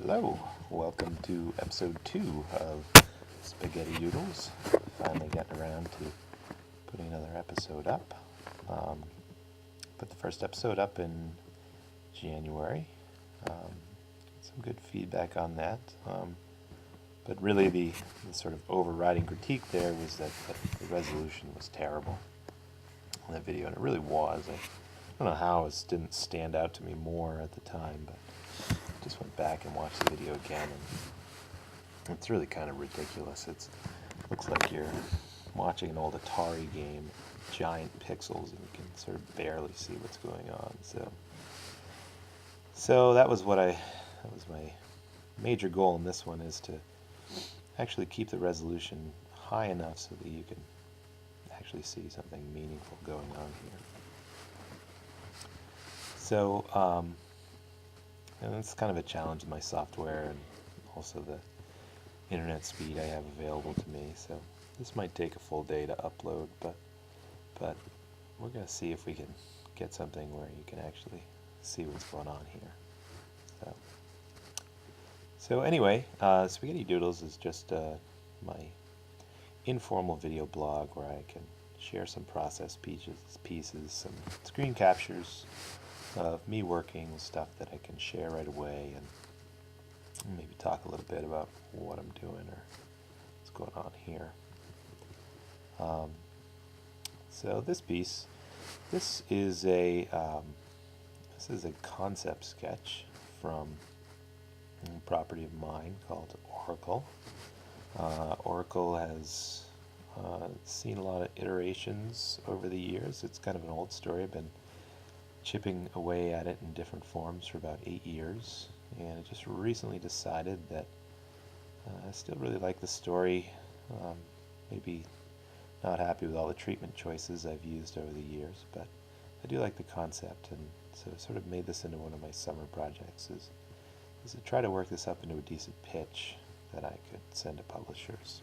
Hello, welcome to episode 2 of Spaghetti Doodles. Finally getting around to putting another episode up. Put the first episode up in January. Some good feedback on that. But really the sort of overriding critique there was that the resolution was terrible in that video, and it really was. I don't know how it didn't stand out to me more at the time, but I just went back and watched the video again, and it's really kind of ridiculous. It looks like you're watching an old Atari game, giant pixels, and you can sort of barely see what's going on. So that was my major goal in this one, is to actually keep the resolution high enough so that you can actually see something meaningful going on here. So, and it's kind of a challenge in my software and also the internet speed I have available to me. So this might take a full day to upload, but we're going to see if we can get something where you can actually see what's going on here. So anyway, Spaghetti Doodles is just my informal video blog where I can share some process pieces, some screen captures of me working with stuff that I can share right away, and maybe talk a little bit about what I'm doing or what's going on here. So this piece, this is a concept sketch from a property of mine called Oracle. Oracle has seen a lot of iterations over the years. It's kind of an old story. I've been chipping away at it in different forms for about 8 years, and I just recently decided that I still really like the story. Maybe not happy with all the treatment choices I've used over the years, but I do like the concept, and so I sort of made this into one of my summer projects, is to try to work this up into a decent pitch that I could send to publishers.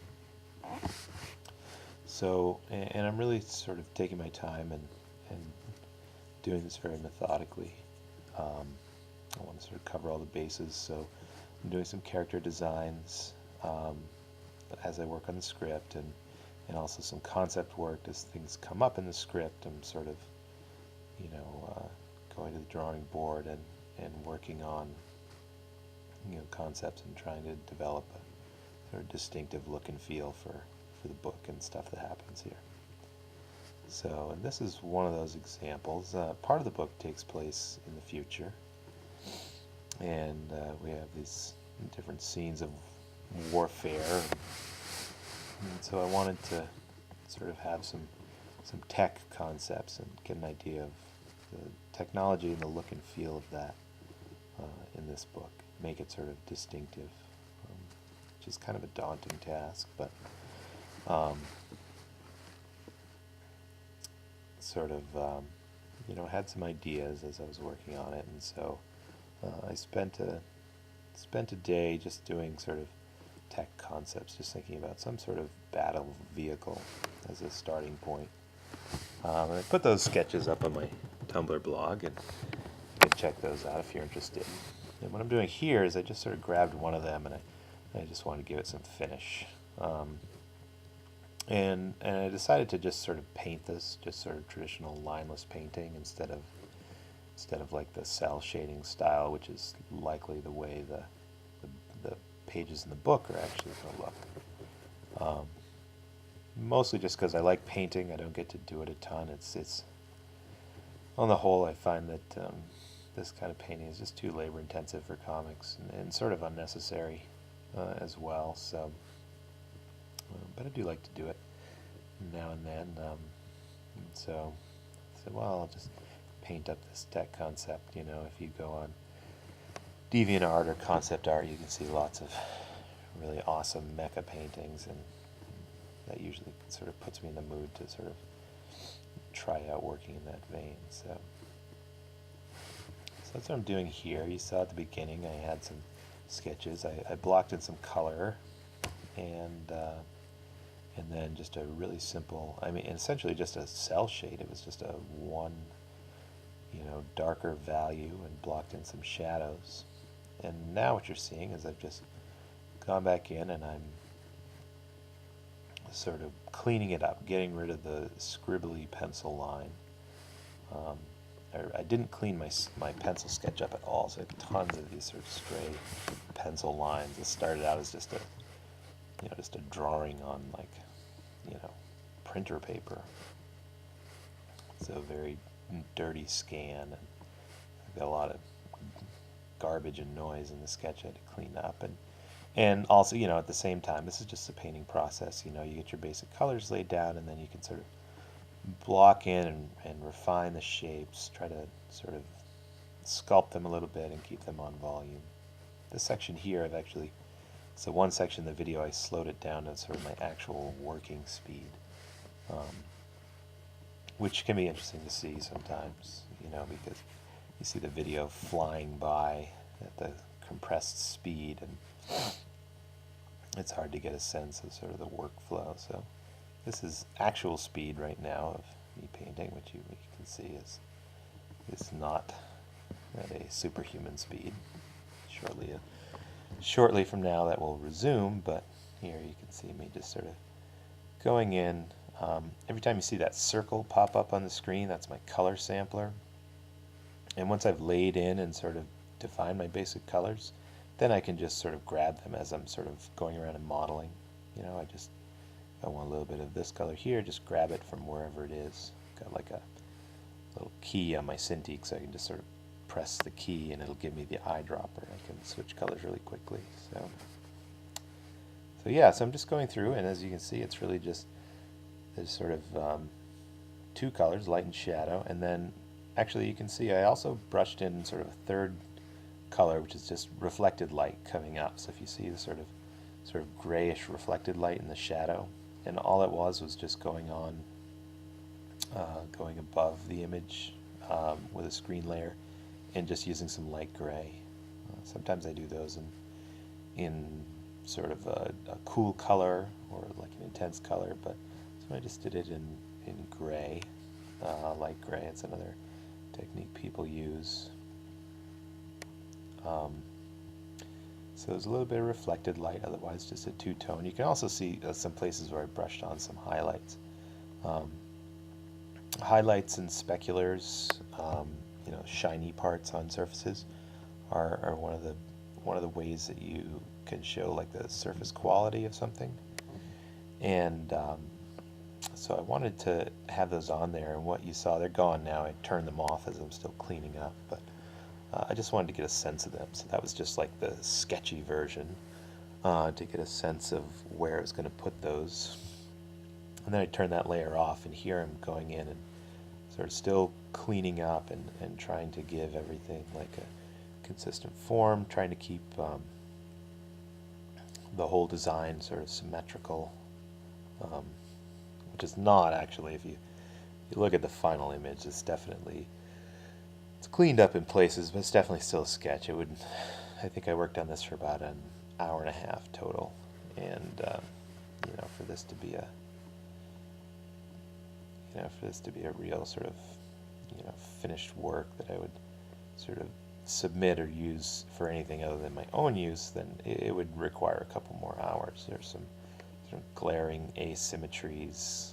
So, and I'm really sort of taking my time and doing this very methodically. I want to sort of cover all the bases, so I'm doing some character designs as I work on the script, and also some concept work as things come up in the script. I'm sort of, going to the drawing board and working on, concepts and trying to develop a sort of distinctive look and feel for the book and stuff that happens here. So, and this is one of those examples. Part of the book takes place in the future, and we have these different scenes of warfare, and so I wanted to sort of have some tech concepts and get an idea of the technology and the look and feel of that in this book, make it sort of distinctive, which is kind of a daunting task, but sort of had some ideas as I was working on it, and so I spent a day just doing sort of tech concepts, just thinking about some sort of battle vehicle as a starting point. And I put those sketches up on my Tumblr blog, and you can check those out if you're interested. And what I'm doing here is I just sort of grabbed one of them, and I just wanted to give it some finish. And I decided to just sort of paint this, just sort of traditional lineless painting instead of like the cell shading style, which is likely the way the pages in the book are actually going to look. Mostly just because I like painting. I don't get to do it a ton. It's on the whole, I find that this kind of painting is just too labor intensive for comics, and sort of unnecessary as well. So, but I do like to do it now and then. So I said, well, I'll just paint up this tech concept. If you go on DeviantArt or Concept Art, you can see lots of really awesome mecha paintings, and that usually sort of puts me in the mood to sort of try out working in that vein. So that's what I'm doing here. You saw at the beginning I had some sketches. I blocked in some color, and then just a really simple, essentially just a cell shade. It was just a one, darker value, and blocked in some shadows. And now what you're seeing is I've just gone back in and I'm sort of cleaning it up, getting rid of the scribbly pencil line. I didn't clean my pencil sketch up at all, so I have tons of these sort of stray pencil lines. It started out as just a drawing on, like, printer paper. So very dirty scan, and I've got a lot of garbage and noise in the sketch I had to clean up, and also, at the same time, this is just a painting process. You get your basic colors laid down, and then you can sort of block in and refine the shapes, try to sort of sculpt them a little bit and keep them on volume. This section here, so one section of the video I slowed it down to sort of my actual working speed, which can be interesting to see sometimes, because you see the video flying by at the compressed speed, and it's hard to get a sense of sort of the workflow. So this is actual speed right now of me painting, which you can see is not at a superhuman speed. Shortly from now that will resume, but here you can see me just sort of going in. Every time you see that circle pop up on the screen, that's my color sampler. And once I've laid in and sort of defined my basic colors, then I can just sort of grab them as I'm sort of going around and modeling. I want a little bit of this color here, just grab it from wherever it is. Got like a little key on my Cintiq, so I can just sort of press the key and it'll give me the eyedropper. I can switch colors really quickly. So yeah, so I'm just going through, and as you can see, it's really just there's sort of two colors, light and shadow, and then actually you can see I also brushed in sort of a third color, which is just reflected light coming up. So if you see the sort of grayish reflected light in the shadow, and all it was just going on, going above the image with a screen layer, and just using some light gray. Sometimes I do those in sort of a cool color or like an intense color, but so I just did it in gray, light gray. It's another technique people use. So there's a little bit of reflected light, otherwise just a two-tone. You can also see some places where I brushed on some highlights. Highlights and speculars, shiny parts on surfaces are one of the ways that you can show like the surface quality of something. And so I wanted to have those on there, and what you saw, they're gone now. I turned them off as I'm still cleaning up, but I just wanted to get a sense of them. So that was just like the sketchy version, to get a sense of where I was going to put those. And then I turned that layer off, and here I'm going in and sort of still cleaning up and trying to give everything like a consistent form, trying to keep the whole design sort of symmetrical, which is not actually. If you look at the final image, it's cleaned up in places, but it's definitely still a sketch. I think I worked on this for about an hour and a half total, and for this to be a real sort of finished work that I would sort of submit or use for anything other than my own use, then it would require a couple more hours. There's some sort of glaring asymmetries.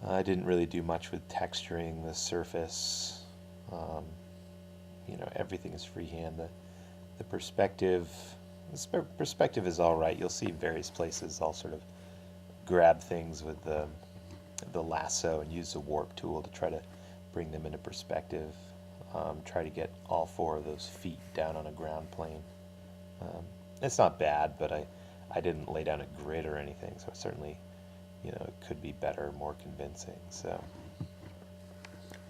I didn't really do much with texturing the surface. Everything is freehand. The perspective is all right. You'll see various places I'll sort of grab things with the lasso and use the warp tool to try to bring them into perspective. Try to get all four of those feet down on a ground plane. It's not bad, but I didn't lay down a grid or anything, so certainly it could be better, more convincing. So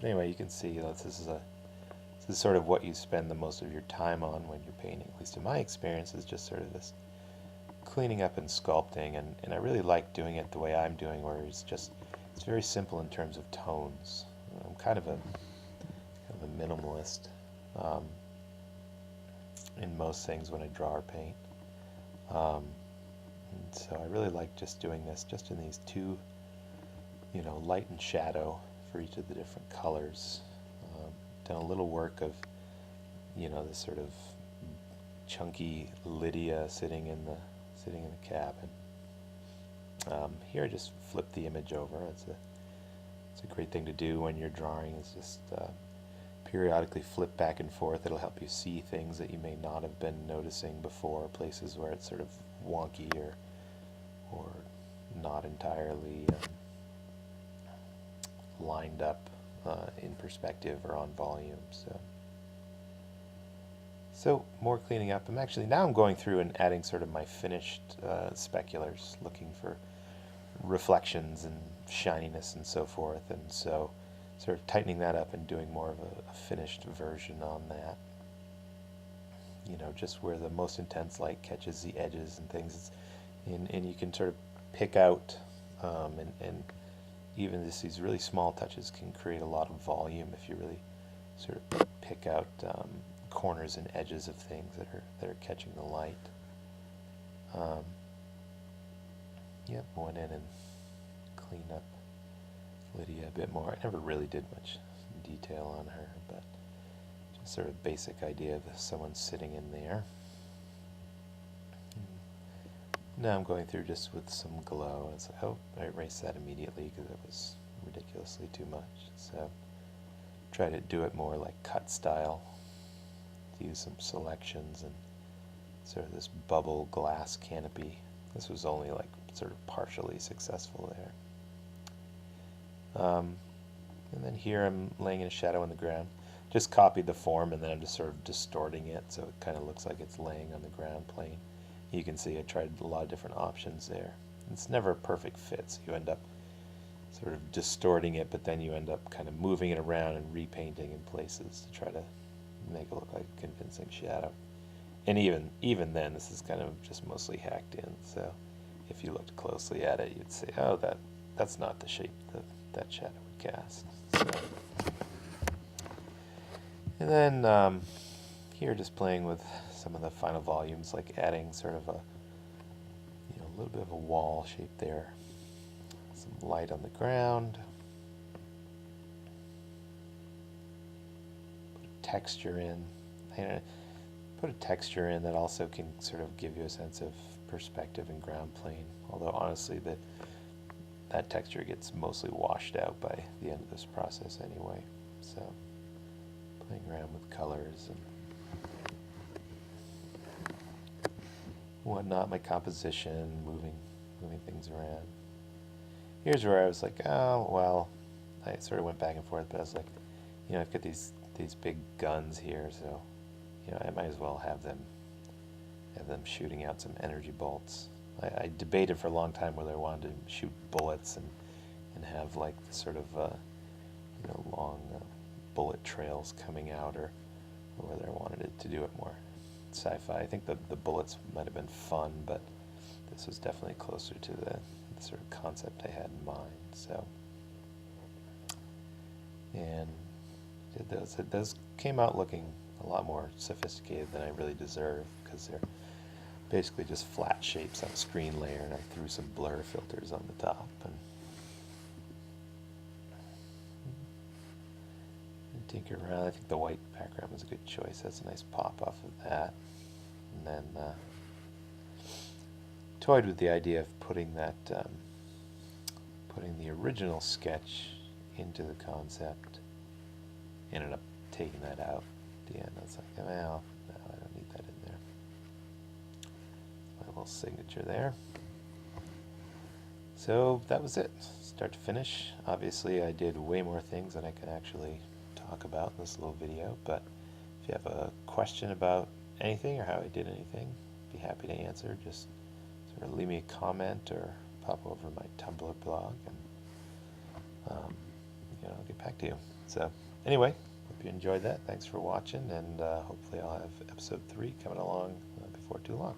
anyway, you can see this is sort of what you spend the most of your time on when you're painting, at least in my experience, is just sort of this cleaning up and sculpting, and I really like doing it the way I'm doing, where it's very simple in terms of tones. I'm kind of a minimalist in most things when I draw or paint. And so I really like just doing this just in these two, light and shadow for each of the different colors. Done a little work of you know, this sort of chunky Lydia sitting in the cabin. Here I just flip the image over. It's a great thing to do when you're drawing, is just periodically flip back and forth. It'll help you see things that you may not have been noticing before, places where it's sort of wonky or not entirely lined up in perspective or on volume. So more cleaning up. Now I'm going through and adding sort of my finished speculars, looking for reflections and shininess and so forth, and so sort of tightening that up and doing more of a finished version on that. You know, just where the most intense light catches the edges and things, and you can sort of pick out, and even these really small touches can create a lot of volume if you really sort of pick out corners and edges of things that are catching the light. Yep, went in and cleaned up Lydia a bit more. I never really did much detail on her, but just sort of basic idea of someone sitting in there. Now I'm going through just with some glow. It's like, oh, I erased that immediately because it was ridiculously too much. So try to do it more like cut style. Use some selections and sort of this bubble glass canopy. This was only like sort of partially successful there. And then here I'm laying in a shadow on the ground. Just copied the form and then I'm just sort of distorting it so it kind of looks like it's laying on the ground plane. You can see I tried a lot of different options there. It's never a perfect fit, so you end up sort of distorting it, but then you end up kind of moving it around and repainting in places to try to make it look like a convincing shadow. And even then, this is kind of just mostly hacked in, so if you looked closely at it, you'd say, oh, that's not the shape that shadow would cast. So. And then here, just playing with some of the final volumes, like adding sort of a little bit of a wall shape there, some light on the ground, put a texture in. Put a texture in that also can sort of give you a sense of perspective and ground plane, although honestly that texture gets mostly washed out by the end of this process anyway. So playing around with colors and whatnot, my composition, moving things around. Here's where I was like, oh well, I sort of went back and forth, but I was like, I've got these big guns here, so I might as well have them shooting out some energy bolts. I debated for a long time whether I wanted to shoot bullets and have like the sort of long bullet trails coming out, or whether I wanted it to do it more sci-fi. I think the bullets might have been fun, but this was definitely closer to the sort of concept I had in mind. So, and did those. Those came out looking a lot more sophisticated than I really deserve, because they're basically just flat shapes on a screen layer, and I threw some blur filters on the top and tinker around. I think the white background was a good choice. That's a nice pop off of that. And then toyed with the idea of putting the original sketch into the concept. Ended up taking that out at the end. I was like, well, no, I don't need that in there. My little signature there. So that was it, start to finish. Obviously I did way more things than I can actually talk about in this little video, but if you have a question about anything or how I did anything, I'd be happy to answer. Just sort of leave me a comment or pop over to my Tumblr blog, and I'll get back to you. So anyway, hope you enjoyed that. Thanks for watching, and hopefully I'll have episode 3 coming along before too long.